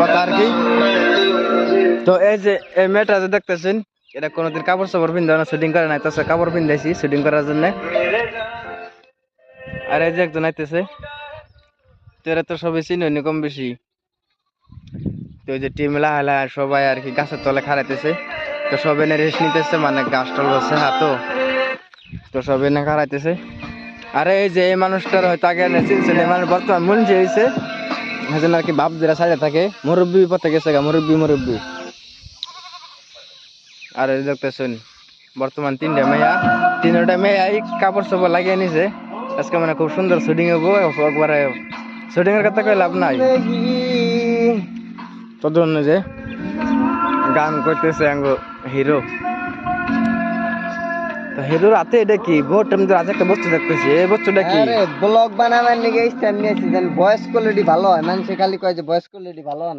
কথা আর কি। তো এই যে এই মেয়েটা যে দেখতেছেন, এটা কোনোদিন কাপড় চাপড় পিন্ধে না, শুটিং করে নাই, তাছাড়া কাপড় পিন্ধাইছি শুটিং করার জন্য। আর এই যে একজন আইতেছে, তো এরা তো সবাই চিনি কম বেশি। তো ওই যে টিম লাহালা সবাই আর কি গাছের তলে খাড়াইতেছে, তো সবাই রেস্ট নিতেছে, মানে গাছ টল বসে হাতো, তো সবাই না খাড়াইতেছে। আরে এই যে এই মানুষটার হয়তো আগে চিনছেন, এই মানুষ বর্তমান মঞ্জে হয়েছে, সেজন্য আর কি বাপ যারা সাইডে থাকে, মুরব্বী পথে গেছে গা, মুরব্বী। আর এই দেখতেছেন বর্তমান তিনটা মেয়াই কাপড় চোপড় লাগিয়ে নিছে। আজকে মানে খুব সুন্দর শুটিং হবো, একবারে শুটিং এর কথা কই লাভ নাই, তখন যে গান করতেছে আঙ্গ হিরো। তো হিরোর হাতে এটা কি বহুত টাইম ধরে আজ একটা বস্তু দেখতেছি, এই বস্তুটা কি? আরে ব্লগ বানাবার নিয়ে স্ট্যান্ড নিয়েছি, ভয়েস কোয়ালিটি ভালো হয়, মানুষে খালি কয় যে ভয়েস কোয়ালিটি ভালো হয় না।